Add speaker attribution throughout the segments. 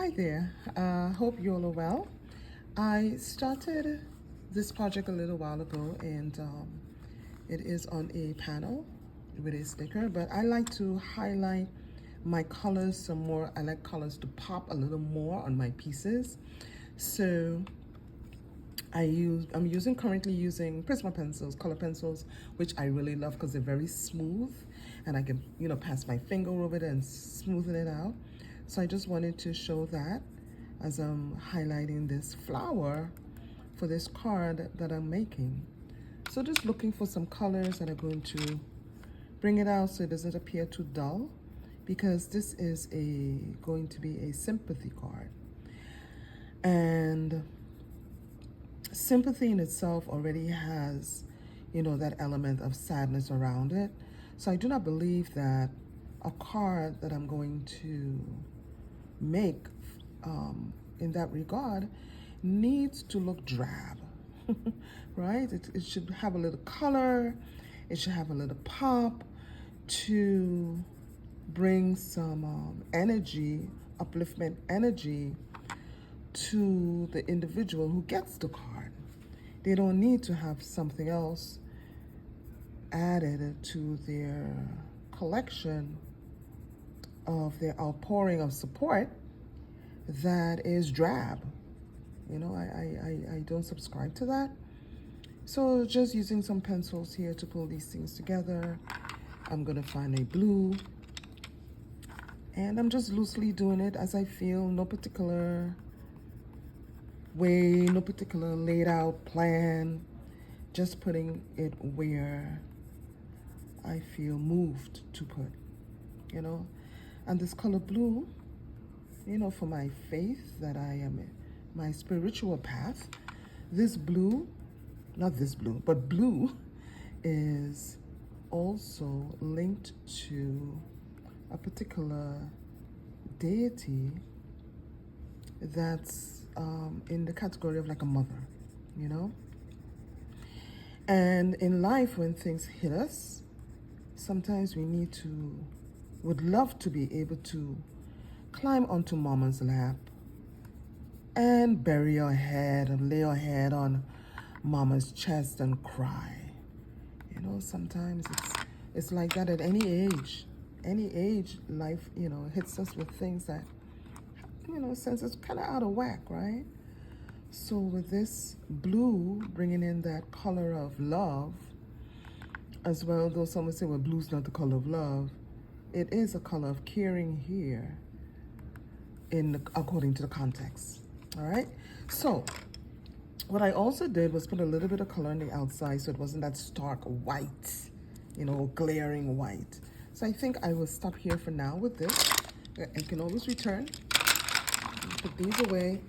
Speaker 1: Hi there. Hope you all are well. I started this project a little while ago, and it is on a panel with a sticker, but I like to highlight my colors some more. I like colors to pop a little more on my pieces. So I'm currently using Prisma pencils, color pencils, which I really love because they're very smooth, and I can pass my finger over it and smoothen it out. So I just wanted to show that as I'm highlighting this flower for this card that I'm making. So just looking for some colors that are going to bring it out so it doesn't appear too dull, because this is going to be a sympathy card. And sympathy in itself already has, that element of sadness around it. So I do not believe that a card that I'm going to make in that regard needs to look drab, right? It should have a little color, it should have a little pop to bring some energy, upliftment energy to the individual who gets the card. They don't need to have something else added to their collection of their outpouring of support that is drab. I don't subscribe to that. So just using some pencils here to pull these things together. I'm gonna find a blue, and I'm just loosely doing it as I feel, no particular way, no particular laid out plan, just putting it where I feel moved to put, and this color blue, for my faith that I am my spiritual path, this blue, not this blue, but blue is also linked to a particular deity that's in the category of like a mother, And in life, when things hit us, sometimes would love to be able to climb onto mama's lap and bury your head and lay your head on mama's chest and cry. Sometimes it's like that at any age. Any age, life, hits us with things that, sends us kind of out of whack, right? So with this blue, bringing in that color of love, as well, though some would say, well, blue's not the color of love, it is a color of caring here, according to the context. All right. So what I also did was put a little bit of color on the outside, so it wasn't that stark white, glaring white. So I think I will stop here for now with this. I can always return. Put these away.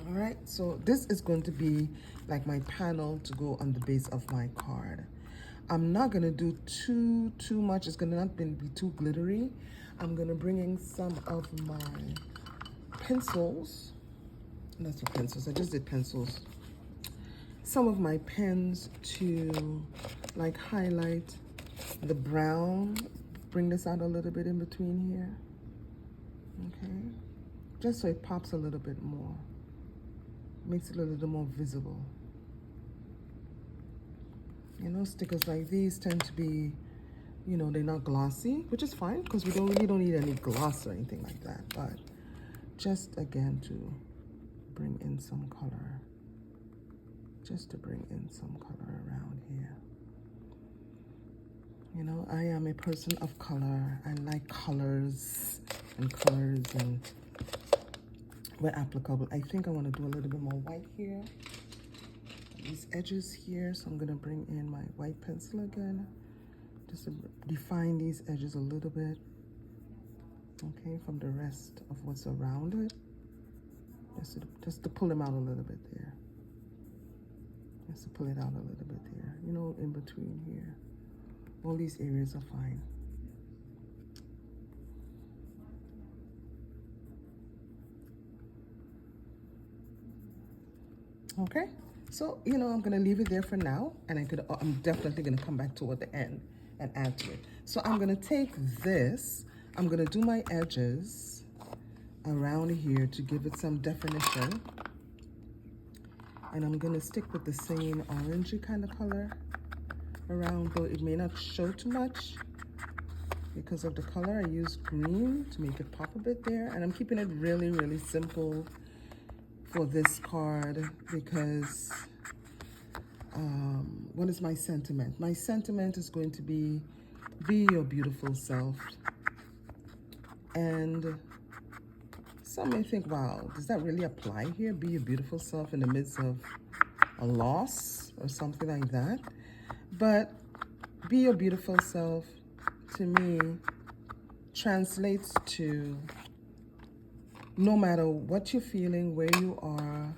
Speaker 1: All right, so this is going to be like my panel to go on the base of my card. I'm not gonna do too much. It's gonna not be too glittery. I'm gonna bring in some of my pencils. Not the pencils, I just did pencils. Some of my pens to like highlight the brown. Bring this out a little bit in between here. Okay, just so it pops a little bit more. Makes it a little more visible. Stickers like these tend to be, they're not glossy, which is fine because we really don't need any gloss or anything like that. But just again to bring in some color, just to bring in some color around here. I am a person of color. I like colors and where applicable. I think I want to do a little bit more white here. These edges here, so I'm going to bring in my white pencil again, just to define these edges a little bit, okay, from the rest of what's around it, just to pull them out a little bit there, just to pull it out a little bit there, in between here. All these areas are fine. Okay, so I'm gonna leave it there for now, and I'm definitely gonna come back toward the end and add to it. So I'm gonna take this, I'm gonna do my edges around here to give it some definition. And I'm gonna stick with the same orangey kind of color around, though it may not show too much because of the color. I used green to make it pop a bit there, and I'm keeping it really, really simple for this card because what is my sentiment? My sentiment is going to be your beautiful self. And some may think, wow, does that really apply here? Be your beautiful self in the midst of a loss or something like that. But be your beautiful self, to me, translates to no matter what you're feeling, where you are,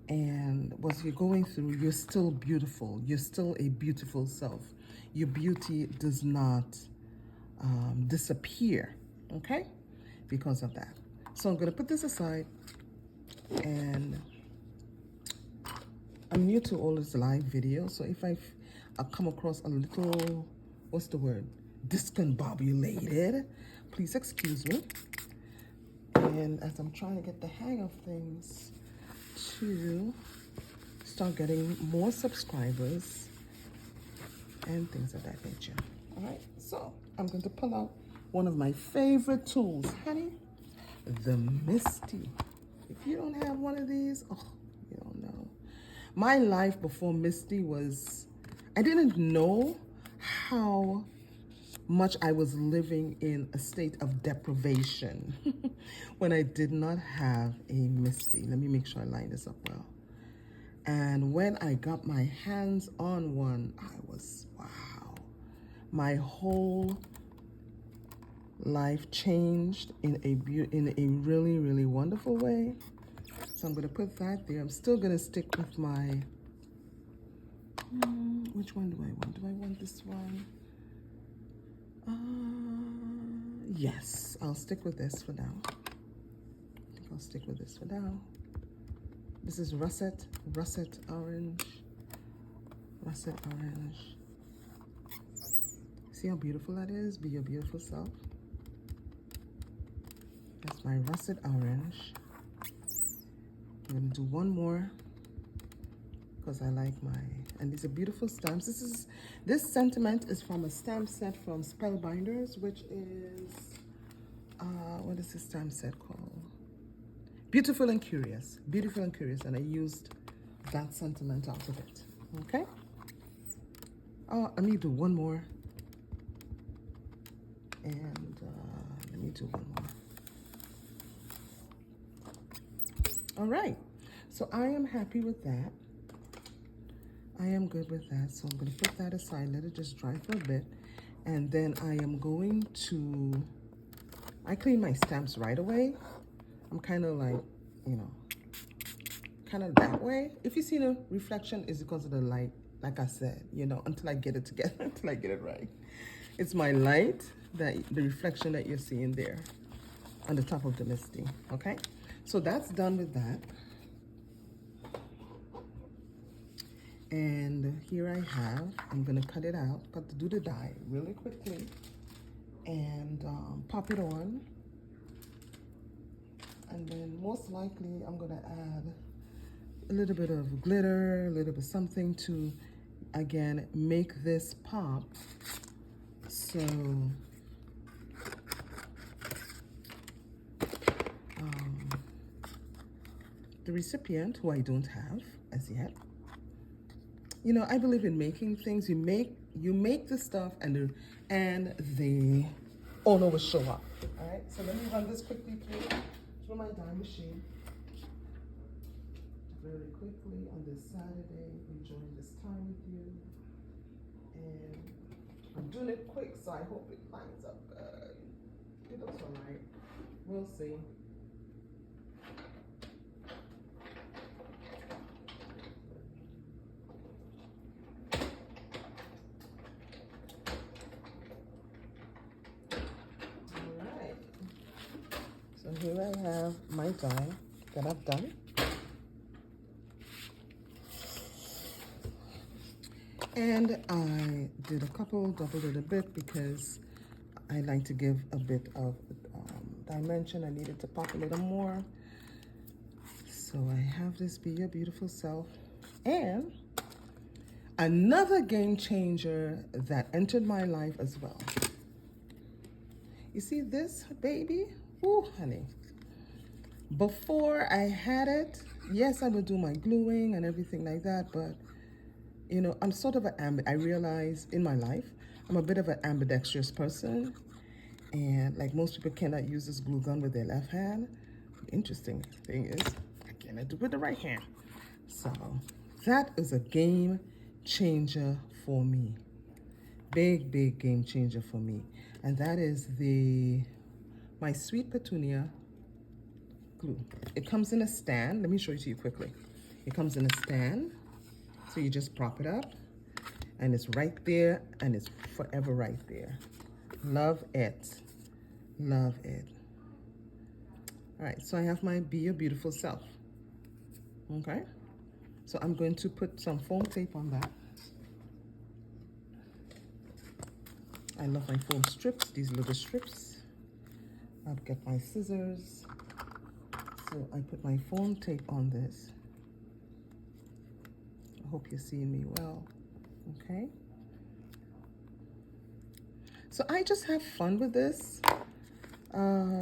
Speaker 1: and what you're going through, you're still beautiful. You're still a beautiful self. Your beauty does not disappear, okay? Because of that. So I'm going to put this aside, and I'm new to all this live video, so if I come across a little, what's the word, discombobulated, please excuse me. And as I'm trying to get the hang of things to start getting more subscribers and things of that nature. All right, so I'm going to pull out one of my favorite tools, honey, the Misty. If you don't have one of these, oh, you don't know. My life before Misty was, I didn't know how much I was living in a state of deprivation when I did not have a Misty. Let me make sure I line this up well. And when I got my hands on one, I was, wow. My whole life changed in a really, really wonderful way. So I'm going to put that there. I'm still going to stick with my, which one do I want? Do I want this one? Yes, I'll stick with this for now. I think I'll stick with this for now. This is Russet Orange. Russet Orange. See how beautiful that is? Be your beautiful self. That's my Russet Orange. I'm gonna do one more because I like and these are beautiful stamps. This sentiment is from a stamp set from Spellbinders, which is, what is this stamp set called? Beautiful and Curious. Beautiful and Curious, and I used that sentiment out of it, okay? Oh, let me do one more. And let me do one more. All right, so I am happy with that. I am good with that, so I'm going to put that aside, let it just dry for a bit, and then I am going to, I clean my stamps right away. I'm kind of like, you know, kind of that way. If you see the reflection, it's because of the light, like I said, you know, until I get it together, until I get it right. It's my light, the reflection that you're seeing there on the top of the Misty, okay? So that's done with that. And here I have, I'm gonna cut it out, do the dye really quickly and pop it on. And then most likely I'm gonna add a little bit of glitter, a little bit something to, again, make this pop. So, the recipient, who I don't have as yet, you know, I believe in making things. You make the stuff, and the owner will show up. All right. So let me run this quickly through my dye machine. Very quickly on this Saturday, enjoying this time with you, and I'm doing it quick, so I hope it lines up good. It looks alright. We'll see. So here I have my dye that I've done. And I did a couple, doubled it a bit because I like to give a bit of dimension. I needed to pop a little more. So I have this Be Your Beautiful Self. And another game changer that entered my life as well. You see this baby? Ooh, honey. Before I had it, yes, I would do my gluing and everything like that, but you know, I'm sort of I realize in my life, I'm a bit of an ambidextrous person, and like most people cannot use this glue gun with their left hand. The interesting thing is, I cannot do it with the right hand. So that is a game changer for me. Big, big game changer for me. And that is my Sweet Petunia glue. It comes in a stand. Let me show it to you quickly. It comes in a stand. So you just prop it up and it's right there and it's forever right there. Love it. Love it. All right, so I have my Be Your Beautiful Self. Okay, so I'm going to put some foam tape on that. I love my foam strips, these little strips. I'll get my scissors. So I put my foam tape on this. I hope you're seeing me well, okay? So I just have fun with this. I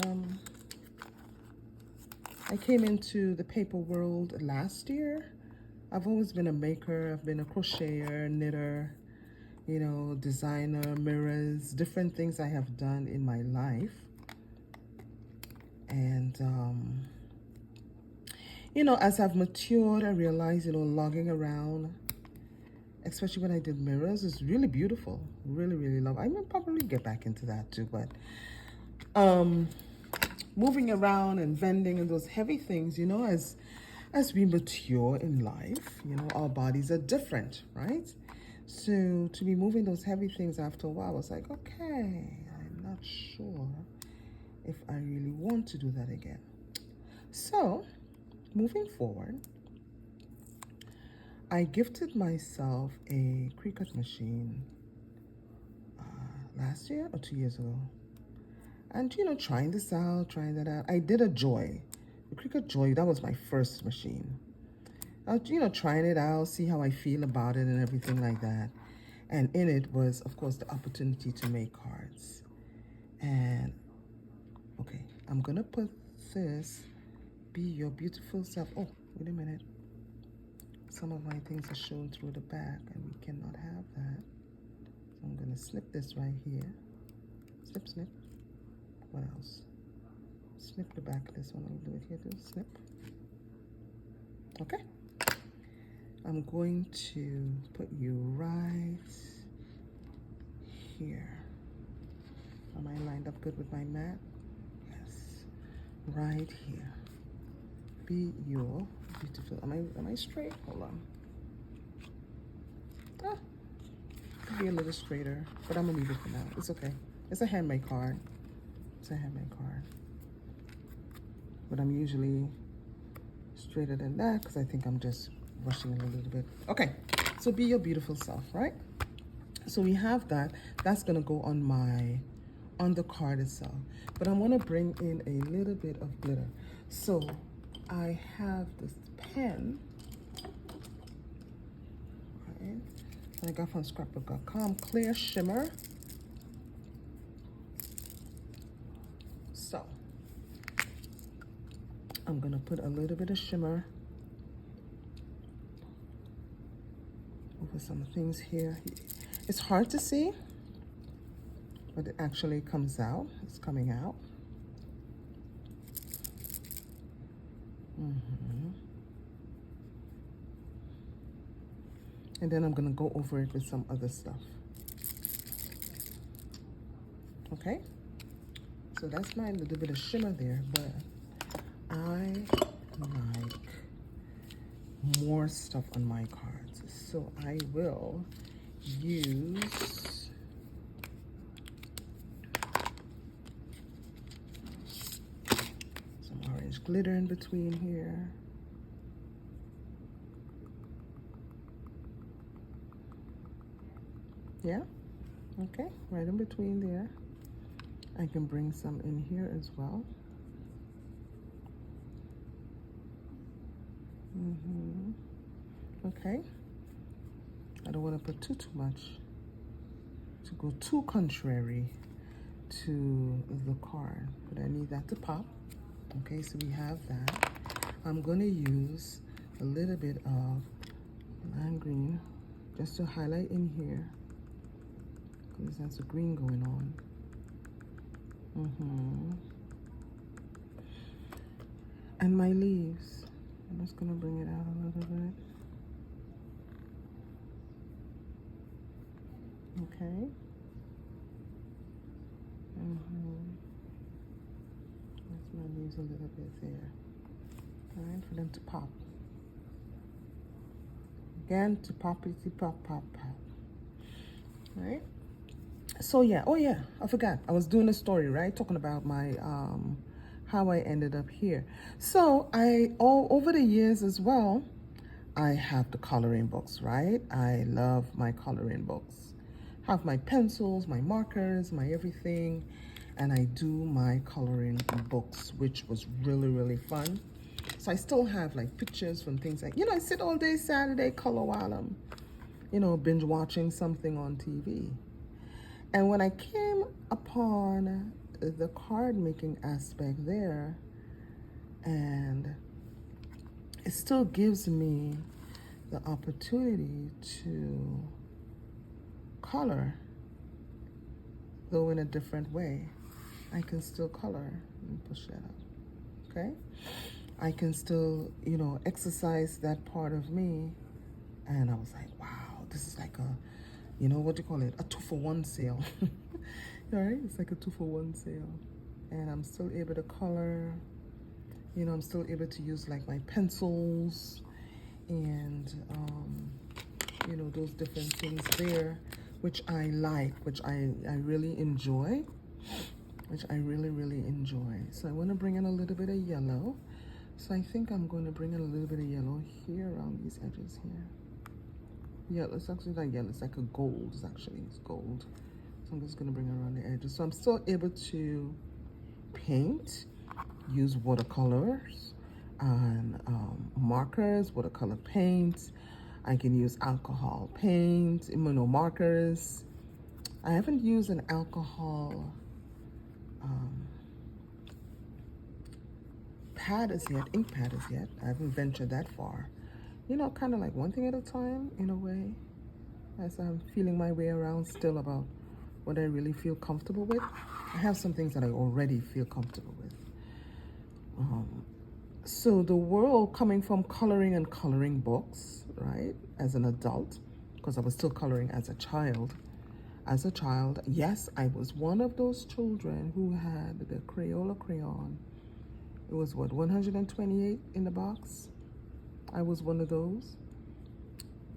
Speaker 1: came into the paper world last year. I've always been a maker. I've been a crocheter, knitter, you know, designer, mirrors, different things I have done in my life. And, you know, as I've matured, I realized, you know, logging around, especially when I did mirrors, is really beautiful. Really, really love. I will probably get back into that too, but moving around and vending and those heavy things, you know, as we mature in life, you know, our bodies are different, right? So to be moving those heavy things after a while, I was like, okay, I'm not sure if I really want to do that again. So moving forward, I gifted myself a Cricut machine last year or 2 years ago. And, you know, trying this out, trying that out. I did a Joy. The Cricut Joy, that was my first machine. I was, you know, trying it out, see how I feel about it and everything like that. And in it was, of course, the opportunity to make cards. And, okay, I'm going to put this, Be Your Beautiful Self. Oh, wait a minute. Some of my things are shown through the back, and we cannot have that. So I'm going to snip this right here. Snip, snip. What else? Snip the back of this one. I'll do it here too. Snip. Okay. I'm going to put you right here. Am I lined up good with my mat? Yes. Right here. Be Your Beautiful. Am I straight? Hold on. Ah, could be a little straighter, but I'm gonna leave it for now. It's okay. It's a handmade card. It's a handmade card. But I'm usually straighter than that because I think I'm just rushing it a little bit. Okay, so Be Your Beautiful Self, right? So we have that. That's gonna go on the card itself. But I'm gonna bring in a little bit of glitter. So I have this pen, right? That I got from scrapbook.com, Clear Shimmer. So I'm gonna put a little bit of shimmer over some things here. It's hard to see, but it actually comes out. It's coming out. And then I'm gonna go over it with some other stuff. Okay? So that's my little bit of shimmer there, but I like more stuff on my cards. So I will use some orange glitter in between here. Yeah, okay, right in between there. I can bring some in here as well. Okay. I don't want to put too much to go too contrary to the card, but I need that to pop. Okay, so we have that. I'm going to use a little bit of lime green just to highlight in here, because that's a green going on. And my leaves, I'm just going to bring it out a little bit. Okay. That's my leaves a little bit there. All right, for them to pop. Again, to pop, pop, pop, pop. All right. So yeah, oh yeah, I forgot. I was doing a story, right? Talking about my how I ended up here. So over the years as well, I have the coloring books, right? I love my coloring books. Have my pencils, my markers, my everything, and I do my coloring books, which was really, really fun. So I still have like pictures from things like, I sit all day Saturday color while I'm, binge watching something on TV. And when I came upon the card making aspect there, and it still gives me the opportunity to color, though in a different way. I can still color. Let me push that up. Okay? I can still, exercise that part of me. And I was like, wow, this is like a, what do you call it? A 2-for-1 sale. All right? It's like a 2-for-1 sale. And I'm still able to color. I'm still able to use like my pencils and, those different things there, which I like, which I really enjoy, So I want to bring in a little bit of yellow. So I think I'm going to bring in a little bit of yellow here around these edges here. Yeah, it's actually not yellow, it's like a gold, it's gold. So I'm just going to bring it around the edges. So I'm still able to paint, use watercolors and markers, watercolor paint. I can use alcohol paint, markers. I haven't used an alcohol pad as yet, ink pad as yet. I haven't ventured that far. Kind of like one thing at a time in a way, as I'm feeling my way around still about what I really feel comfortable with. I have some things that I already feel comfortable with. So the world coming from coloring and coloring books, right, as an adult, because I was still coloring as a child. As a child, yes, I was one of those children who had the Crayola crayon. It was what, 128 in the box? I was one of those.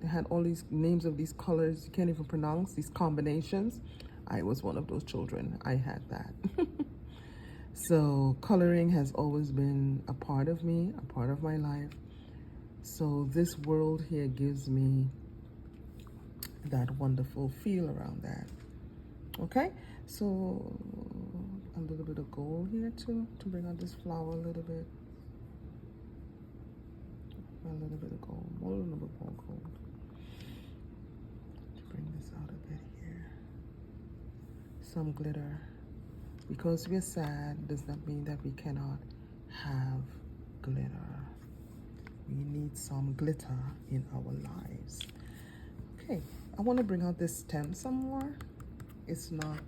Speaker 1: They had all these names of these colors you can't even pronounce, these combinations. I was one of those children. I had that. So coloring has always been a part of me, a part of my life. So this world here gives me that wonderful feel around that. Okay, so a little bit of gold here too, to bring out this flower a little bit. A little bit of gold, more than a little bit more gold. To bring this out a bit here. Some glitter. Because we're sad does not mean that we cannot have glitter. We need some glitter in our lives. Okay, I want to bring out this stem some more. It's not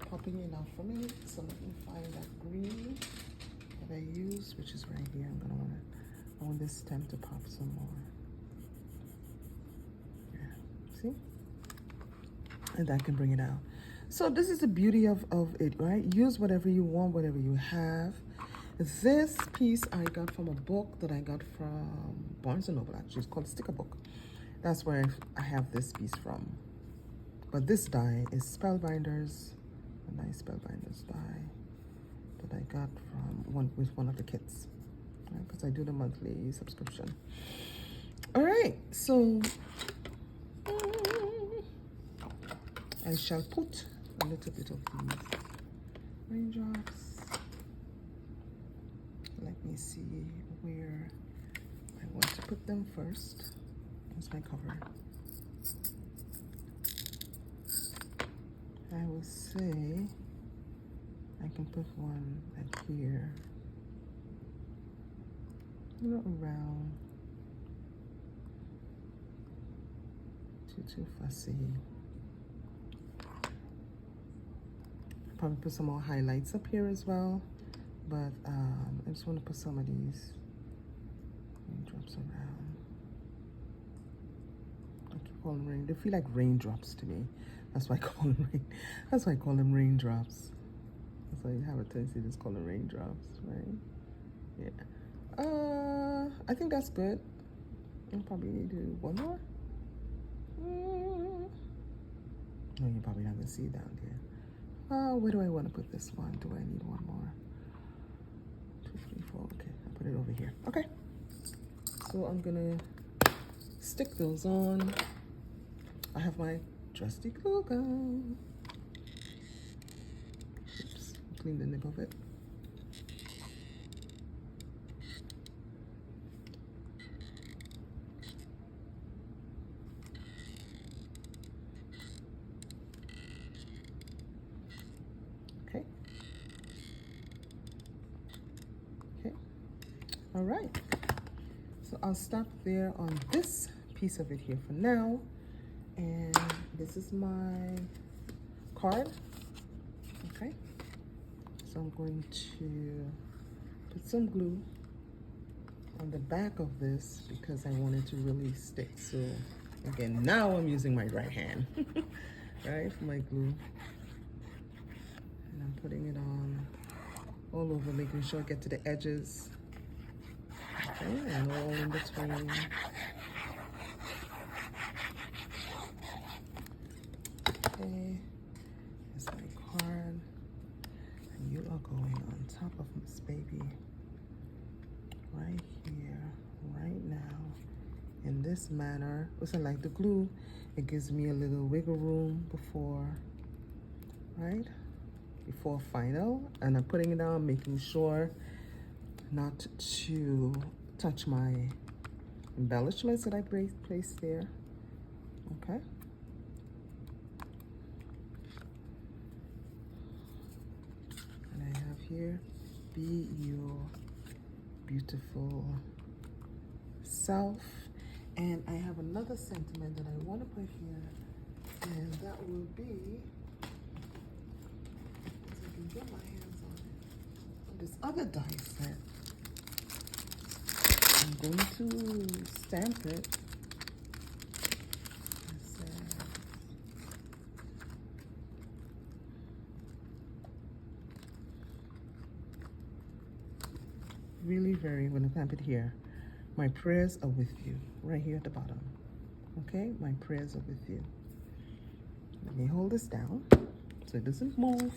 Speaker 1: popping enough for me, so let me find that green that I use, which is right here. I want this stem to pop some more. Yeah, see? And that can bring it out. So this is the beauty of it, right? Use whatever you want, whatever you have. This piece I got from a book that I got from Barnes & Noble, actually. It's called Sticker Book. That's where I have this piece from. But this die is Spellbinders, a nice Spellbinders die that I got from one of the kits, right? Because I do the monthly subscription. All right, so I shall put a little bit of these Raindrops. Let me see where I want to put them first. Here's my cover. I will say I can put one like here, a little around, too fussy. Probably put some more highlights up here as well, but I just want to put some of these raindrops around. I keep calling them rain. They feel like raindrops to me. That's why I call them rain. That's why I call them raindrops. That's why you have a tendency to just call them raindrops, right? Yeah. I think that's good. I'll probably need to do one more. No, you're probably not gonna see down there. Where do I want to put this one? Do I need one more? 2, 3, 4. Okay, I'll put it over here. Okay. So I'm gonna stick those on. I have my trusty glue gun. Oops, clean the nib of it. Okay. Okay. All right. So I'll stop there on this piece of it here for now. And this is my card. Okay. So I'm going to put some glue on the back of this because I want it to really stick. So again, now I'm using my right hand, right, for my glue. And I'm putting it on all over, making sure I get to the edges. Okay, and all in between. Okay, here's my card. And you are going on top of this baby right here, right now, in this manner. Because I like the glue, it gives me a little wiggle room before, right? Before final. And I'm putting it down, making sure not to touch my embellishments that I placed there. Okay. And I have here, be your beautiful self. And I have another sentiment that I want to put here, and that will be, if I can get my hands on this other die set. I'm going to stamp it. It says, really very, I'm going to stamp it here. My prayers are with you, right here at the bottom. Okay, my prayers are with you. Let me hold this down so it doesn't move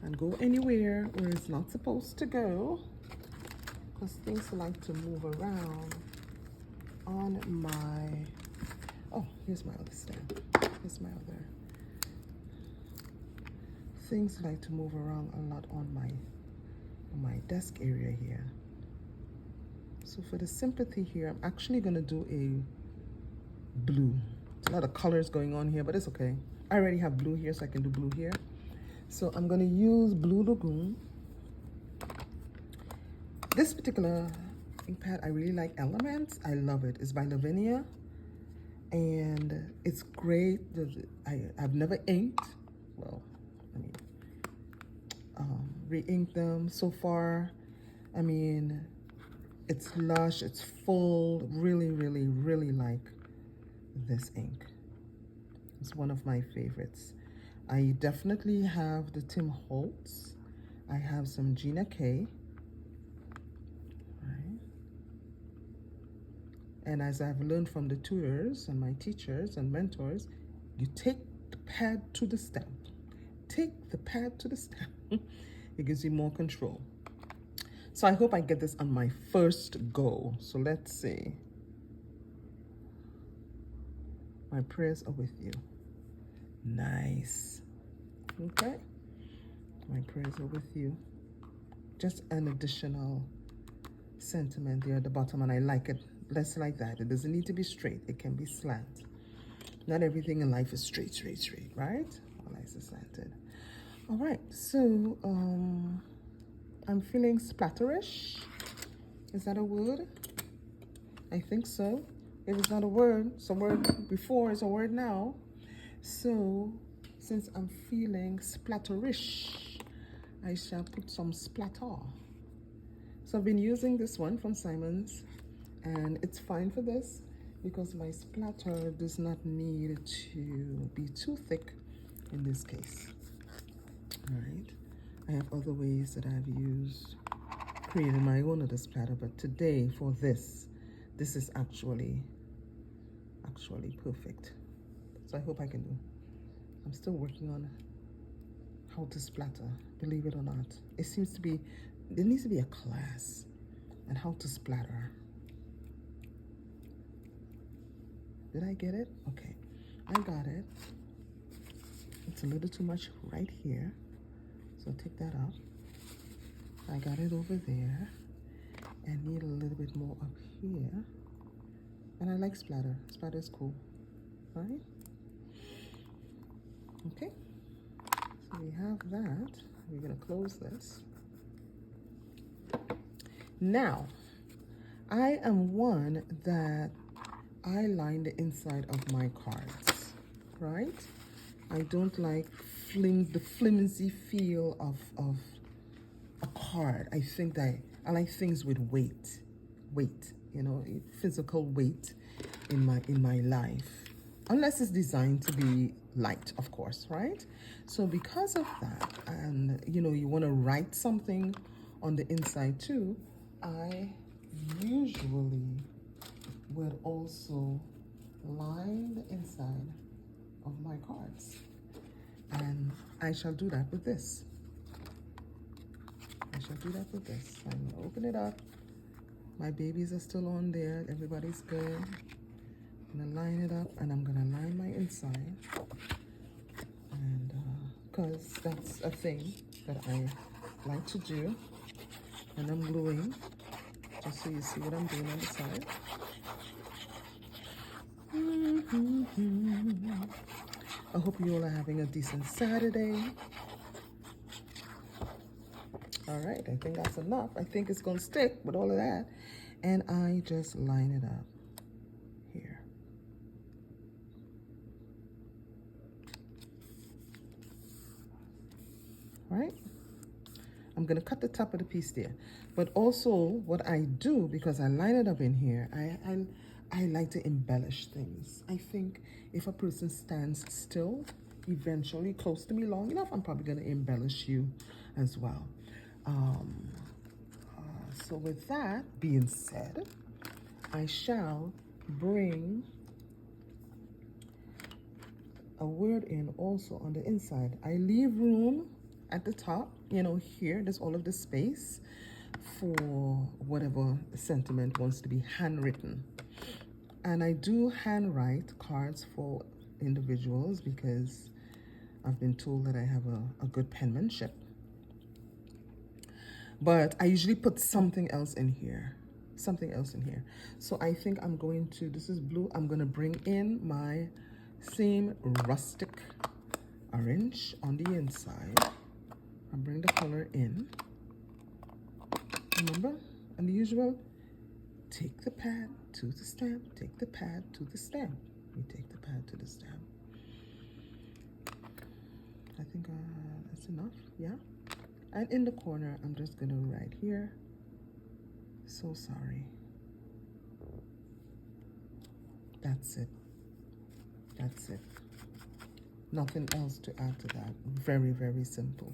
Speaker 1: and go anywhere where it's not supposed to go, because things like to move around on my, oh, here's my other stand. Here's my other. Things like to move around a lot on my desk area here. So for the sympathy here, I'm actually gonna do a blue. There's a lot of colors going on here, but it's okay. I already have blue here, so I can do blue here. So I'm gonna use Blue Lagoon. This particular ink pad, I really like Elements. I love it. It's by Lavinia, and it's great. I've never inked. Well, I mean, re-inked them so far. I mean, it's lush, it's full. Really, really, really like this ink. It's one of my favorites. I definitely have the Tim Holtz. I have some Gina K. Right. And as I've learned from the tutors and my teachers and mentors, you take the pad to the stamp. Take the pad to the stamp. It gives you more control. So I hope I get this on my first go. So let's see. My prayers are with you. Nice. Okay. My prayers are with you. Just an additional sentiment there at the bottom, and I like it less like that. It doesn't need to be straight. It can be slant. Not everything in life is straight, right? All life is slanted. All right, so I'm feeling splatterish. Is that a word? I think so. If it's not a word, it's a word before, it's a word now. So since I'm feeling splatterish, I shall put some splatter. So I've been using this one from Simons, and it's fine for this because my splatter does not need to be too thick in this case. All right, I have other ways that I've used creating my own of the splatter, but today for this is actually perfect. So I hope I can do. I'm still working on how to splatter, believe it or not. It seems to be, there needs to be a class on how to splatter. Did I get it? Okay, I got it. It's a little too much right here, so take that out. I got it over there. I need a little bit more up here. And I like splatter. Splatter is cool, right? Okay, so we have that. We're gonna close this. Now, I am one that I line the inside of my cards, right? I don't like the flimsy feel of a card. I think that I like things with weight, you know, physical weight in my life, unless it's designed to be light, of course, right? So because of that, and you know, you want to write something on the inside too, I usually would also line the inside of my cards, and I shall do that with this. I'm gonna open it up. My babies are still on there. Everybody's good. I'm gonna line it up, and I'm gonna line my inside, and because that's a thing that I like to do. And I'm gluing, just so you see what I'm doing on the side. I hope you all are having a decent Saturday. All right, I think that's enough. I think it's gonna stick with all of that. And I just line it up here. All right, I'm gonna cut the top of the piece there. But also what I do, because I line it up in here, I like to embellish things. I think if a person stands still, eventually close to me long enough, I'm probably gonna embellish you as well. So with that being said, I shall bring a word in also on the inside. I leave room at the top, you know, here, there's all of the space for whatever sentiment wants to be handwritten. And I do handwrite cards for individuals because I've been told that I have a good penmanship. But I usually put something else in here. So I think I'm going to, this is blue, I'm going to bring in my same rustic orange on the inside. I'll bring the color in. Remember, and the usual, take the pad to the stamp, take the pad to the stamp. We take the pad to the stamp. I think that's enough, yeah? And in the corner, I'm just gonna write here, so sorry. That's it. Nothing else to add to that. Very, very simple.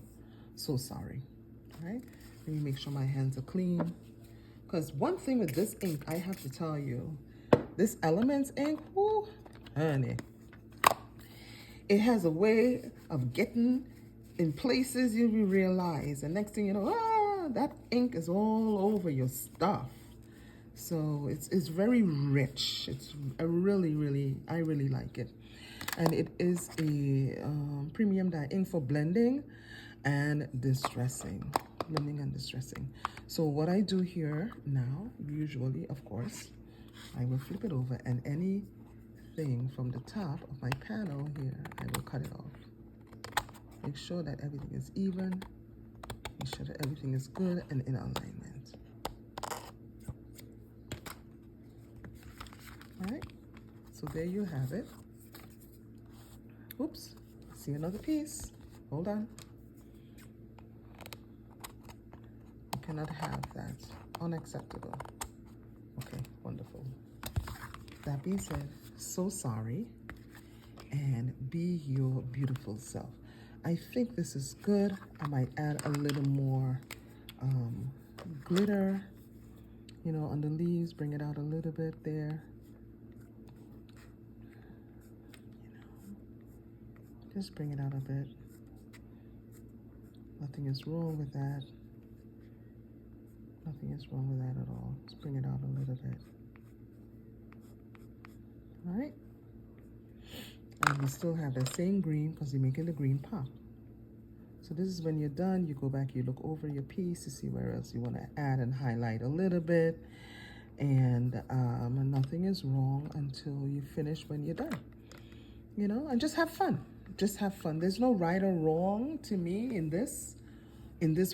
Speaker 1: So sorry, all right? Let me make sure my hands are clean. Because one thing with this ink, I have to tell you, this Elements ink, whoo, honey. It has a way of getting in places you realize, and next thing you know, that ink is all over your stuff. So it's very rich. I really like it. And it is a premium dye ink for blending. and distressing. Limiting and distressing. So what I do here now, usually, of course, I will flip it over, and anything from the top of my panel here, I will cut it off. Make sure that everything is even. Make sure that everything is good and in alignment. All right, so there you have it. Oops, see another piece. Hold on. You cannot have that. Unacceptable. Okay, wonderful. That being said, so sorry, and be your beautiful self. I think this is good. I might add a little more glitter, you know, on the leaves, bring it out a little bit there. You know, just bring it out a bit. Nothing is wrong with that. Nothing is wrong with that at all. Just bring it out a little bit. All right. And we still have that same green because you're making the green pop. So this is when you're done, you go back, you look over your piece to see where else you want to add and highlight a little bit. And nothing is wrong until you finish when you're done. You know, and just have fun. Just have fun. There's no right or wrong to me in this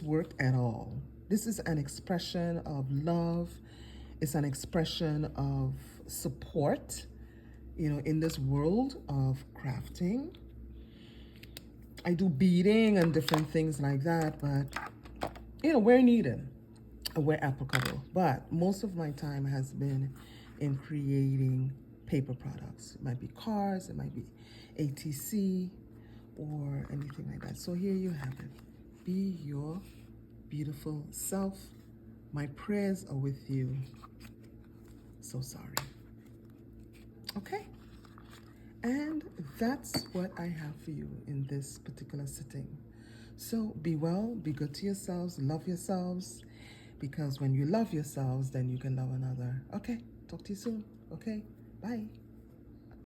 Speaker 1: work at all. This is an expression of love. It's an expression of support, you know, in this world of crafting. I do beading and different things like that, but, you know, where needed, where applicable. But most of my time has been in creating paper products. It might be cards, it might be ATC, or anything like that. So here you have it. Be your beautiful self. My prayers are with you. So sorry. Okay? And that's what I have for you in this particular sitting. So be well, be good to yourselves, love yourselves, because when you love yourselves, then you can love another. Okay, talk to you soon. Okay, bye.